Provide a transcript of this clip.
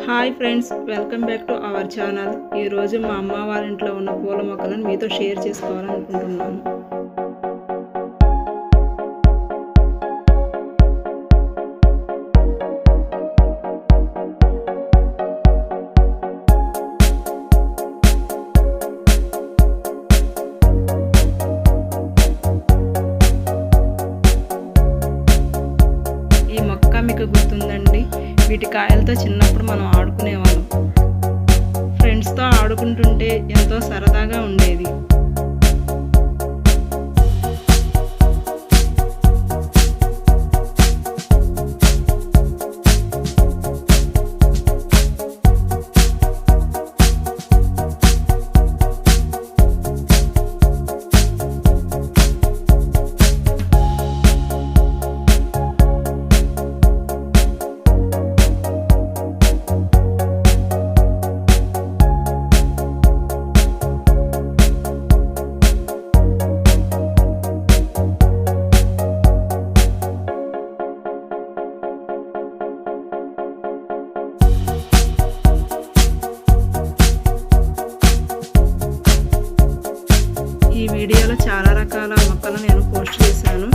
Hi friends, welcome back to our channel. ఈరోజు మా అమ్మ వాళ్ళ ఇంట్లో ఉన్న పూల మొక్కలను మీతో షేర్ చేసుకోవాలనుకుంటున్నాను. ఈ మొక్క మీకు గుర్తుందండి? వీటి కాయలతో చిన్నప్పుడు మనం ఆడుకునేవాళ్ళం. ఫ్రెండ్స్తో ఆడుకుంటుంటే ఎంతో సరదాగా ఉండేది. ఈ వీడియోలో చాలా రకాల మొక్కలు నేను పోస్ట్ చేశాను.